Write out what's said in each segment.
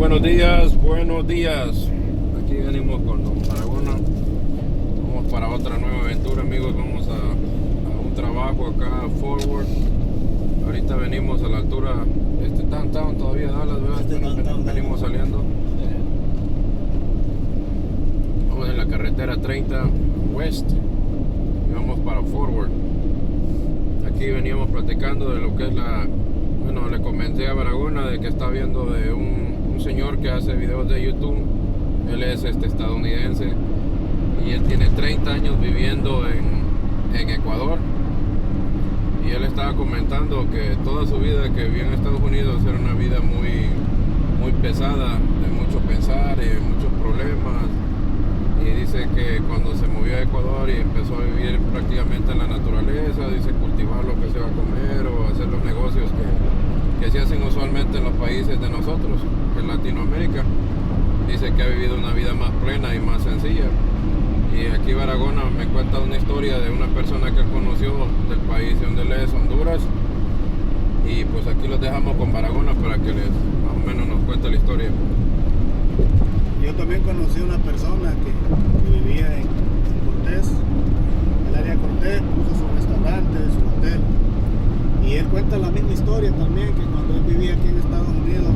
buenos días, buenos días. Aquí venimos con Don Barahona. Vamos para otra nueva aventura, amigos. Vamos a un trabajo acá, Forward. Ahorita venimos a la altura, downtown todavía, Dallas, ¿verdad? Venimos saliendo. Vamos en la carretera 30 West y vamos para Forward. Aquí veníamos platicando de lo que es le comenté a Barahona de que está viendo de un señor que hace videos de YouTube. Él es estadounidense y él tiene 30 años viviendo en Ecuador, y él estaba comentando que toda su vida que vivió en Estados Unidos era una vida muy pesada, de mucho pensar y muchos problemas, y dice que cuando se movió a Ecuador y empezó a vivir prácticamente en la naturaleza, dice cultivar lo que se va a comer o hacer los negocios que se hacen usualmente en los países de nosotros, en Latinoamérica. Dice que ha vivido una vida más plena y más sencilla. Y aquí Barahona me cuenta una historia de una persona que él conoció del país donde él es, Honduras. Y pues aquí los dejamos con Barahona para que más o menos nos cuente la historia. Yo también conocí una persona que vivía en Cortés, el área de Cortés, puso su restaurante, su hotel. Y él cuenta la misma historia también, que cuando él vivía aquí en Estados Unidos,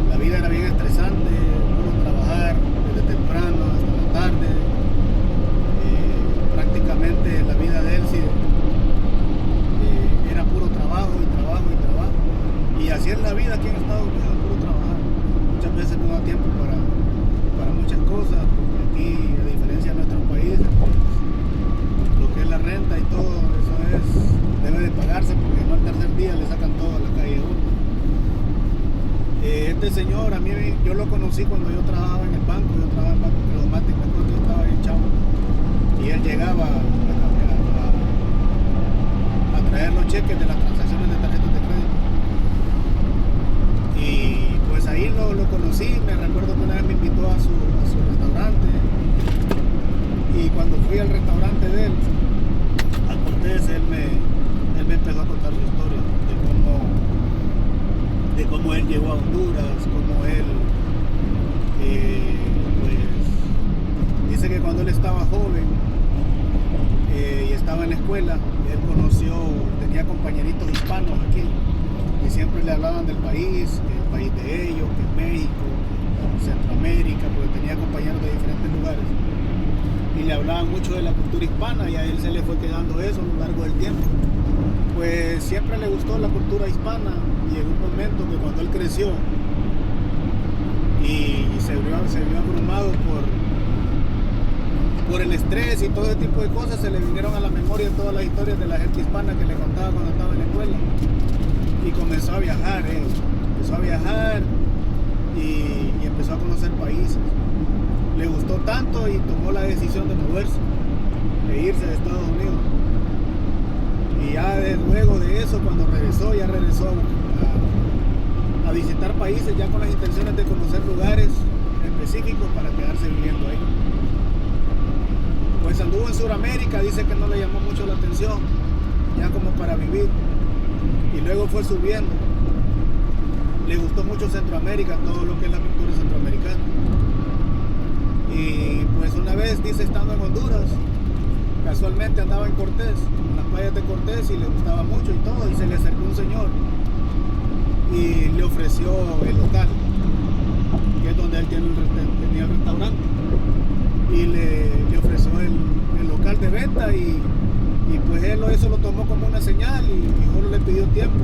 la vida era bien estresante, puro trabajar desde temprano hasta la tarde. Prácticamente la vida de él era puro trabajo y trabajo y trabajo. Y así es la vida aquí en Estados Unidos, puro trabajar. Muchas veces no da tiempo para muchas cosas, porque aquí, a diferencia de nuestros países, pues, lo que es la renta y todo eso debe de pagarse, porque no al tercer día le sacan todo a la calle a uno. Este señor, yo lo conocí cuando yo trabajaba en el banco. Yo trabajaba en el banco Credomatic, cuando yo estaba bien chavo, y él llegaba a traer los cheques de las transacciones de tarjetas de crédito. Y pues ahí lo conocí. Me recuerdo que una vez me invitó a su restaurante, y cuando fui al restaurante de él, a Cortés, él me empezó a contar su historia de cómo él llegó a Honduras, cómo él pues dice que cuando él estaba joven y estaba en la escuela, él tenía compañeritos hispanos aquí, y siempre le hablaban del país, el país de ellos, que México, Centroamérica, porque tenía compañeros de diferentes lugares, y le hablaban mucho de la cultura hispana, y a él se le fue quedando eso a lo largo del tiempo. Pues siempre le gustó la cultura hispana, y en un momento que cuando él creció y se vio abrumado por el estrés y todo ese tipo de cosas, se le vinieron a la memoria todas las historias de la gente hispana que le contaba cuando estaba en la escuela, y comenzó a viajar. Empezó a viajar y empezó a conocer países. Le gustó tanto y tomó la decisión de moverse, de irse de Estados Unidos. Y ya luego de eso, cuando regresó a visitar países, ya con las intenciones de conocer lugares específicos para quedarse viviendo ahí. Pues anduvo en Sudamérica, dice que no le llamó mucho la atención, ya como para vivir. Y luego fue subiendo. Le gustó mucho Centroamérica, todo lo que es la cultura centroamericana. Y pues una vez, dice, estando en Honduras, casualmente andaba en Cortés, en las playas de Cortés, y le gustaba mucho y todo, y se le acercó un señor y le ofreció el local, que es donde él tenía el restaurante, y le ofreció el local de venta, y pues él eso lo tomó como una señal, y solo le pidió tiempo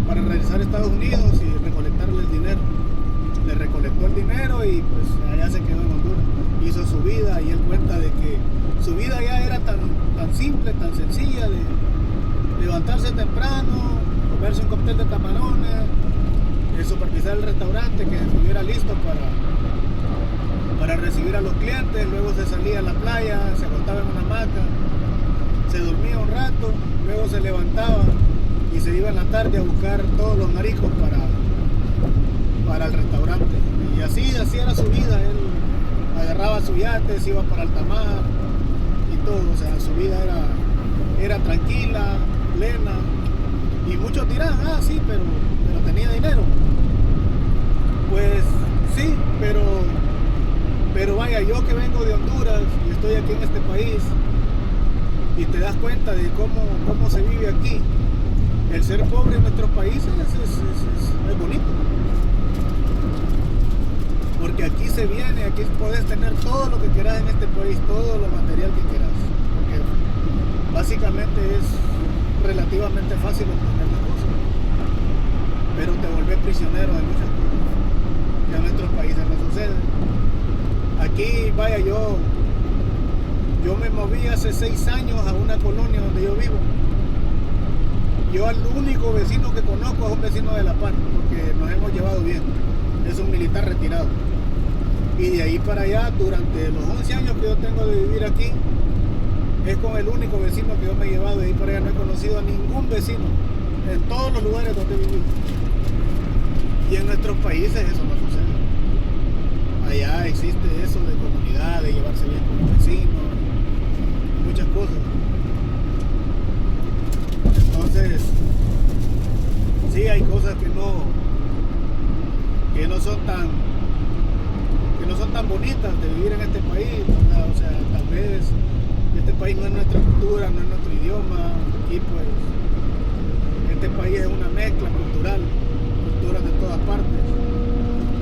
para regresar a Estados Unidos y recolectarle el dinero. Le recolectó el dinero y pues allá se quedó en Honduras. Hizo su vida, y él cuenta de que su vida ya era tan simple, tan sencilla, de levantarse temprano, comerse un cóctel de camarones, supervisar el restaurante, que estuviera listo para recibir a los clientes. Luego se salía a la playa, se acostaba en una hamaca, se dormía un rato, luego se levantaba y se iba en la tarde a buscar todos los mariscos para el restaurante. Y así era su vida. Él agarraba su yate, se iba para alta mar y todo. O sea, su vida era tranquila, plena, Y muchos dirán, ah, sí, pero tenía dinero. Pues sí, pero vaya, yo que vengo de Honduras y estoy aquí en este país y te das cuenta de cómo se vive aquí, el ser pobre en nuestros países es bonito. Porque aquí se viene, aquí puedes tener todo lo que quieras en este país, todo lo material que quieras. Porque básicamente es relativamente fácil obtener las cosas. Pero te vuelves prisionero de muchas cosas que en nuestros países no sucede. Aquí, vaya, yo me moví hace 6 años a una colonia donde yo vivo. Yo al único vecino que conozco es un vecino de La Par, porque nos hemos llevado bien. Es un militar retirado. Y de ahí para allá, durante los 11 años que yo tengo de vivir aquí, es con el único vecino que yo me he llevado. De ahí para allá no he conocido a ningún vecino en todos los lugares donde he vivido. Y en nuestros países eso no sucede. Allá existe eso de comunidad, de llevarse bien con los vecinos, muchas cosas. Entonces, sí hay cosas que no son tan bonitas de vivir en este país, ¿verdad? O sea, tal vez este país no es nuestra cultura, no es nuestro idioma. Aquí pues este país es una mezcla cultural, culturas de todas partes,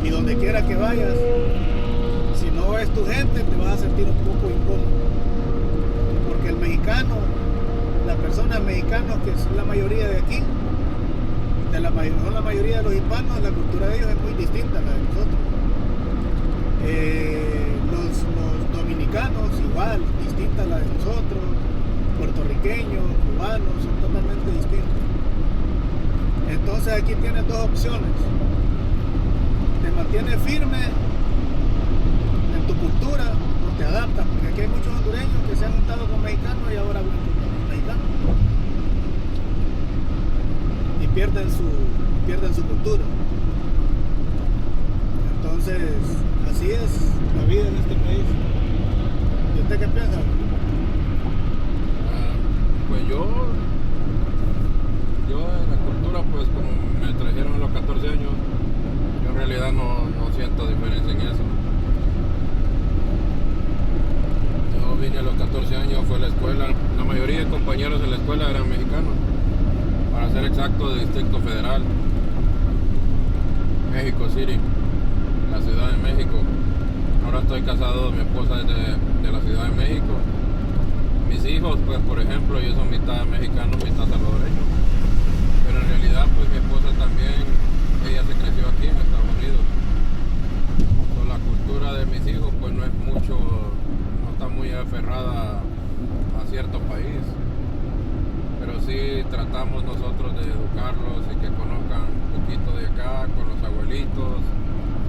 y donde quiera que vayas, si no es tu gente te vas a sentir un poco incómodo, porque el mexicano, las personas mexicanas, que son la mayoría de aquí, son la mayoría de los hispanos, la cultura de ellos es muy distinta a la de nosotros. Los dominicanos igual, distinta a la de nosotros, puertorriqueños, cubanos, son totalmente distintos. Entonces aquí tienes dos opciones: te mantienes firme en tu cultura o te adaptas, porque aquí hay muchos hondureños que se han juntado con mexicanos y ahora hablan con mexicanos y pierden su cultura. Entonces así es la vida en este país. ¿Y usted qué piensa? Pues yo en la cultura, pues como me trajeron a los 14 años, yo en realidad no siento diferencia en eso. Yo vine a los 14 años, fue a la escuela, la mayoría de compañeros en la escuela eran mexicanos, para ser exacto, de Distrito Federal, México City, la Ciudad de México. Ahora estoy casado, mi esposa es de la Ciudad de México. Mis hijos, pues por ejemplo, ellos son mitad mexicanos, mitad salvadoreños. Pero en realidad, pues mi esposa también, ella se creció aquí en Estados Unidos. Entonces, la cultura de mis hijos, pues no es mucho, no está muy aferrada a cierto país. Pero sí tratamos nosotros de educarlos y que conozcan un poquito de acá, con los abuelitos,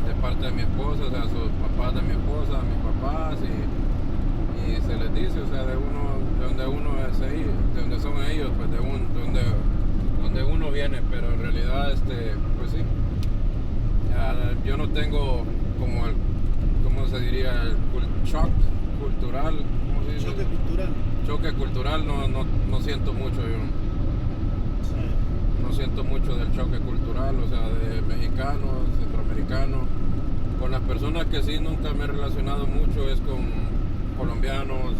de parte de mi esposa, o sea, sus papás de mi esposa, mis papás, y se les dice, o sea, de donde uno es ahí, de donde son ellos, pues donde uno viene, pero en realidad, pues sí, yo no tengo como ¿cómo se diría? El shock cultural, ¿cómo se dice? Choque cultural. Choque cultural no siento mucho yo. Sí. No siento mucho del choque cultural, o sea, de mexicanos, centroamericanos. Con las personas que sí nunca me he relacionado mucho es con colombianos,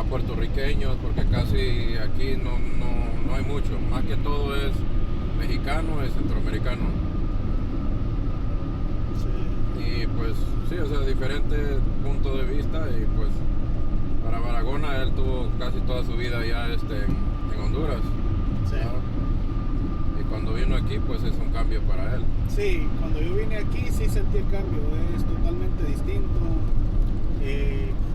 puertorriqueños, porque casi aquí no hay mucho. Más que todo es mexicano y centroamericano. Sí. Y pues sí, o sea, diferentes puntos de vista. Y pues para Barahona él tuvo casi toda su vida ya en Honduras. Sí. Y cuando vino aquí, pues es un cambio para él. Sí, cuando yo vine aquí sí sentí el cambio, es totalmente distinto.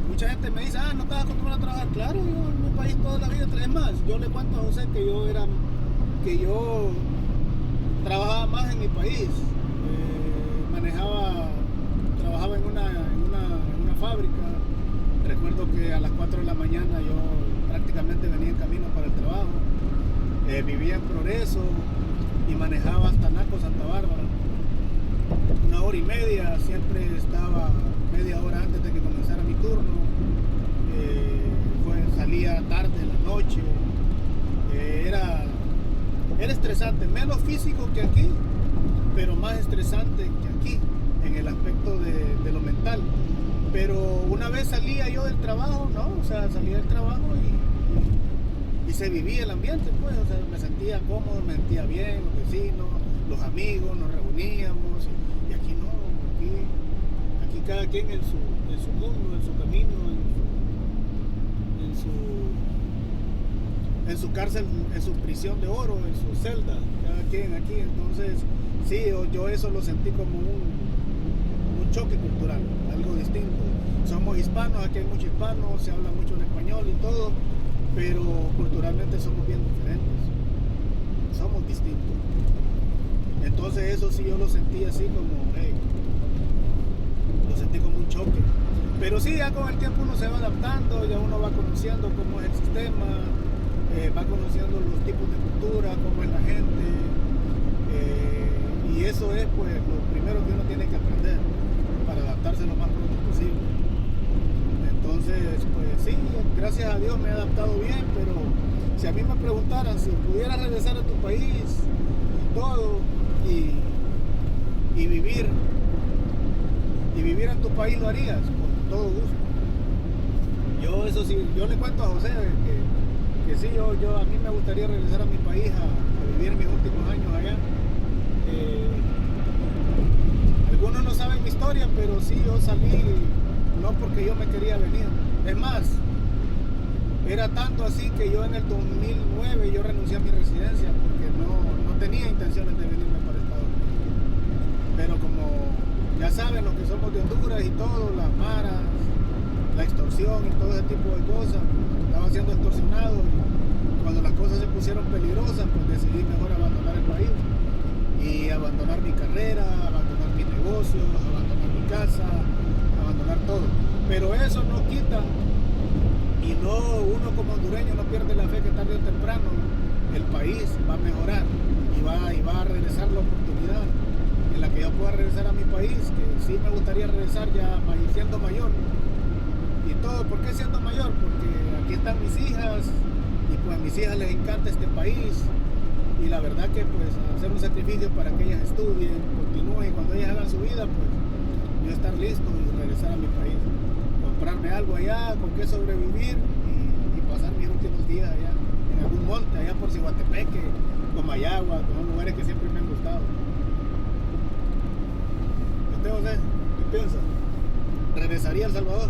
Mucha gente me dice, no estás acostumbrado a trabajar. Claro, yo en mi país toda la vida. Es más, yo le cuento a José que yo trabajaba más en mi país. Trabajaba en una fábrica. Recuerdo que a las 4 de la mañana yo prácticamente venía en camino para el trabajo. Vivía en Progreso y manejaba hasta Naco, Santa Bárbara. 1 hora y media, siempre estaba media hora antes de que comenzara mi turno. Salía tarde en la noche. Era estresante, menos físico que aquí, pero más estresante que aquí, en el aspecto de lo mental. Pero una vez salía yo del trabajo, ¿no? O sea, salía del trabajo y se vivía el ambiente, pues. O sea, me sentía cómodo, me sentía bien, los vecinos, los amigos, nos reuníamos. Y aquí no, aquí cada quien en su mundo, en su camino, en su cárcel, en su prisión de oro, en su celda, cada quien aquí. Entonces, sí, yo eso lo sentí como un choque cultural, algo distinto. Somos hispanos, aquí hay muchos hispanos, se habla mucho en español y todo, pero culturalmente somos bien diferentes, somos distintos. Entonces eso sí yo lo sentí así como, hey, lo sentí como un choque. Pero sí, ya con el tiempo uno se va adaptando, ya uno va conociendo cómo es el sistema, va conociendo los tipos de cultura, cómo es la gente, y eso es pues lo primero que uno tiene que aprender para adaptarse lo más pronto posible. Entonces, pues sí, gracias a Dios me he adaptado bien, pero si a mí me preguntaran si pudieras regresar a tu país y todo, y vivir en tu país, ¿lo harías? Con todo gusto. Yo eso sí, yo le cuento a José que sí, yo a mí me gustaría regresar a mi país a vivir mis últimos años allá. Algunos no saben mi historia, pero sí, yo salí no porque yo me quería venir. Es más, era tanto así que yo en el 2009 yo renuncié a mi residencia porque no tenía intenciones de venirme para Estados Unidos. Pero como ya saben lo que somos de Honduras y todo, las maras, la extorsión y todo ese tipo de cosas, estaba siendo extorsionado y cuando las cosas se pusieron peligrosas, pues decidí mejor abandonar el país y abandonar mi carrera, abandonar mis negocios, abandonar mi casa, abandonar todo. Pero eso no quita, y uno como hondureño no pierde la fe que tarde o temprano el país va a mejorar y va a regresar la oportunidad en la que yo pueda regresar a mi país, que sí me gustaría regresar ya siendo mayor y todo. ¿Por qué siendo mayor? Porque aquí están mis hijas y pues a mis hijas les encanta este país y la verdad que pues hacer un sacrificio para que ellas estudien, continúen y cuando ellas hagan su vida pues yo estar listo y regresar a mi país, comprarme algo allá con qué sobrevivir y pasar mis últimos días allá en algún monte, allá por Ciguatepeque, Comayagua, con los lugares que siempre me han gustado. ¿Usted, José, qué piensa? ¿Regresaría a El Salvador?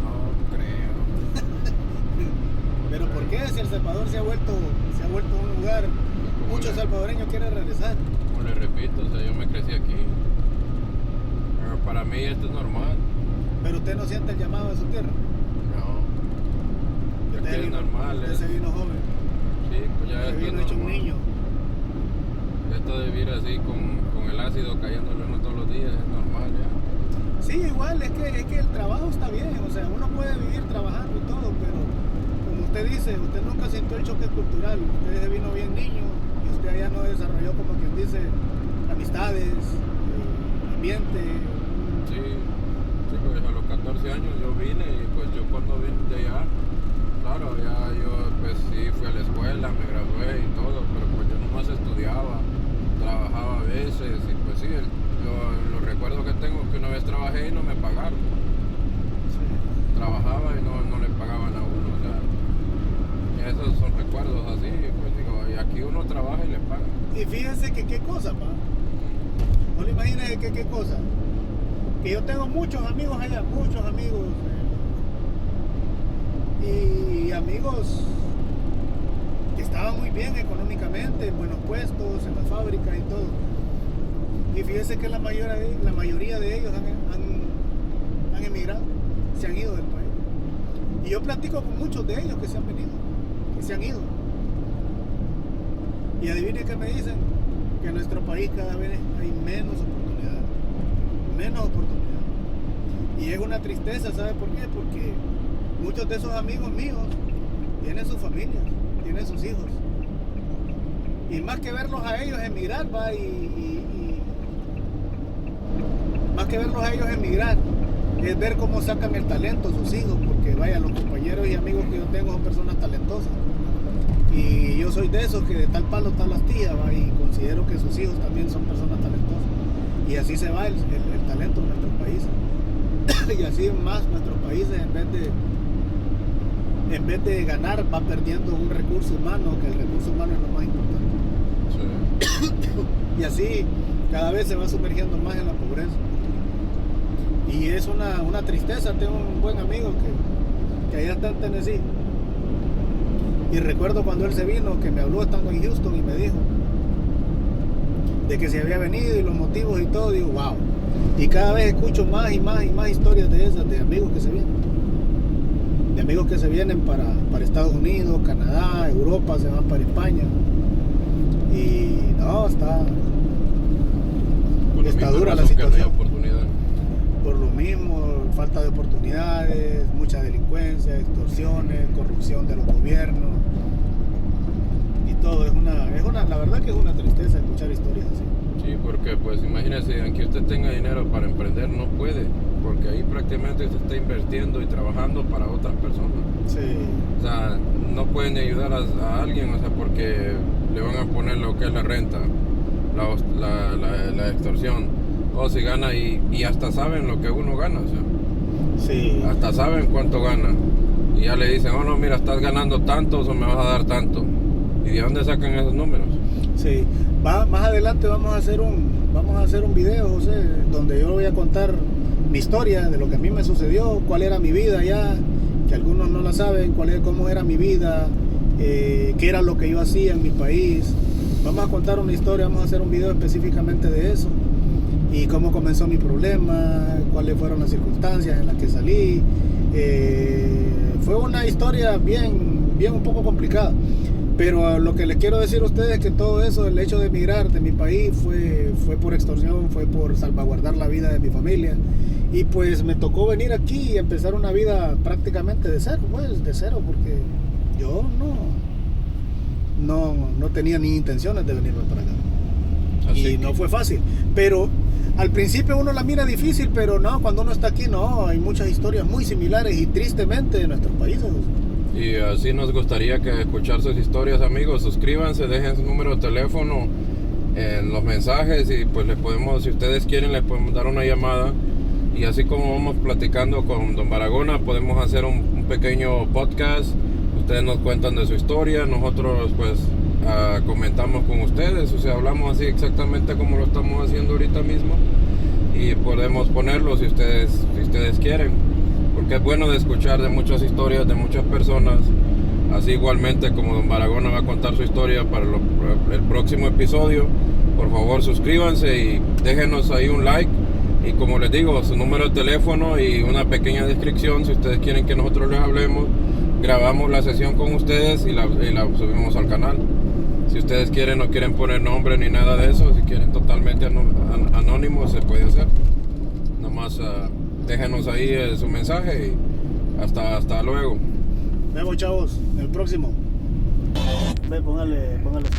No creo. ¿Pero por qué? Si El Salvador se ha vuelto un lugar, muchos salvadoreños quieren regresar. Como le repito, o sea, yo me crecí aquí. Pero para mí esto es normal. ¿Pero usted no siente el llamado de su tierra? No. Aquí es normal. Usted se vino joven. Sí, pues ya Se esto vino es hecho un normal. niño. Esto de vivir así con el ácido cayéndole uno todos los días es normal ya. Sí, igual, es que el trabajo está bien, o sea, uno puede vivir trabajando y todo, pero como usted dice, usted nunca sintió el choque cultural, usted se vino bien niño y usted allá no desarrolló, como quien dice, amistades, ambiente. Sí, pues a los 14 años yo vine y pues yo cuando vine de allá, claro, ya yo pues sí fui a la escuela, me gradué y todo, pero pues yo nomás estudiaba, trabajaba a veces y pues sí, los recuerdos que tengo es que una vez trabajé y no me pagaron. Sí. Trabajaba y no le pagaban a uno, o sea, esos son recuerdos así, pues digo, y aquí uno trabaja y le pagan. Y fíjense que qué cosa, pa. No le imagines que qué cosa. Que yo tengo muchos amigos allá, muchos amigos. Y amigos que estaban muy bien económicamente, en buenos puestos, en la fábrica y todo. Y fíjense que la mayoría de ellos han emigrado, se han ido del país. Y yo platico con muchos de ellos que se han venido, que se han ido. Y adivinen qué me dicen, que en nuestro país cada vez hay menos oportunidades. Menos oportunidades. Y es una tristeza, ¿sabe por qué? Porque muchos de esos amigos míos tienen sus familias, tienen sus hijos. Y más que verlos a ellos emigrar, va, más que verlos a ellos emigrar, es ver cómo sacan el talento sus hijos, porque vaya, los compañeros y amigos que yo tengo son personas talentosas. Y yo soy de esos que de tal palo tal astilla, ¿va? Y considero que sus hijos también son personas talentosas. Y así se va el talento en nuestros países. Y así más nuestros países en vez de ganar va perdiendo un recurso humano, que el recurso humano es lo más importante. Sí. Y así cada vez se va sumergiendo más en la pobreza. Y es una tristeza. Tengo un buen amigo que allá está en Tennessee. Y recuerdo cuando él se vino, que me habló estando en Houston y me dijo de que se había venido y los motivos y todo. Digo, wow. Y cada vez escucho más y más y más historias de esas, de amigos que se vienen. De amigos que se vienen para Estados Unidos, Canadá, Europa, se van para España. Y no, está dura la situación. Por lo mismo, falta de oportunidades, mucha delincuencia, extorsiones, corrupción de los gobiernos y todo. La verdad que es una tristeza escuchar historias así. Sí, porque pues imagínese, aunque usted tenga dinero para emprender, no puede, porque ahí prácticamente usted está invirtiendo y trabajando para otras personas. Sí. O sea, no pueden ayudar a alguien, o sea, porque le van a poner lo que es la renta, la extorsión. O si gana y hasta saben lo que uno gana, o sea. Sí. Hasta saben cuánto gana. Y ya le dicen, oh no, mira, estás ganando tanto, o me vas a dar tanto. ¿Y de dónde sacan esos números? Sí. Más adelante vamos a hacer un video, José, donde yo voy a contar mi historia de lo que a mí me sucedió, cuál era mi vida allá, que algunos no la saben, cómo era mi vida, qué era lo que yo hacía en mi país. Vamos a contar una historia, vamos a hacer un video específicamente de eso. Y cómo comenzó mi problema, cuáles fueron las circunstancias en las que salí. Fue una historia bien un poco complicada. Pero lo que les quiero decir a ustedes es que todo eso, el hecho de emigrar de mi país fue por extorsión, fue por salvaguardar la vida de mi familia. Y pues me tocó venir aquí y empezar una vida prácticamente de cero, porque yo no tenía ni intenciones de venirme para acá. Y no fue fácil. Pero al principio uno la mira difícil, pero no, cuando uno está aquí, no, hay muchas historias muy similares y tristemente en nuestros países. Y así nos gustaría que escuchar sus historias, amigos. Suscríbanse, dejen su número de teléfono en los mensajes y pues si ustedes quieren, les podemos dar una llamada. Y así como vamos platicando con Don Barahona, podemos hacer un pequeño podcast. Ustedes nos cuentan de su historia, nosotros pues comentamos con ustedes, o sea, hablamos así exactamente como lo estamos haciendo ahorita mismo. Y podemos ponerlo si ustedes quieren. Porque es bueno de escuchar de muchas historias de muchas personas, así igualmente como Don Barahona va a contar su historia para el próximo episodio. Por favor suscríbanse y déjenos ahí un like y como les digo, su número de teléfono y una pequeña descripción si ustedes quieren que nosotros les hablemos. Grabamos la sesión con ustedes y la subimos al canal. Si ustedes quieren, no quieren poner nombre ni nada de eso, si quieren totalmente anónimo, se puede hacer. Nomás déjenos ahí su mensaje y hasta luego. Nos vemos, chavos, en el próximo. Ve, póngale.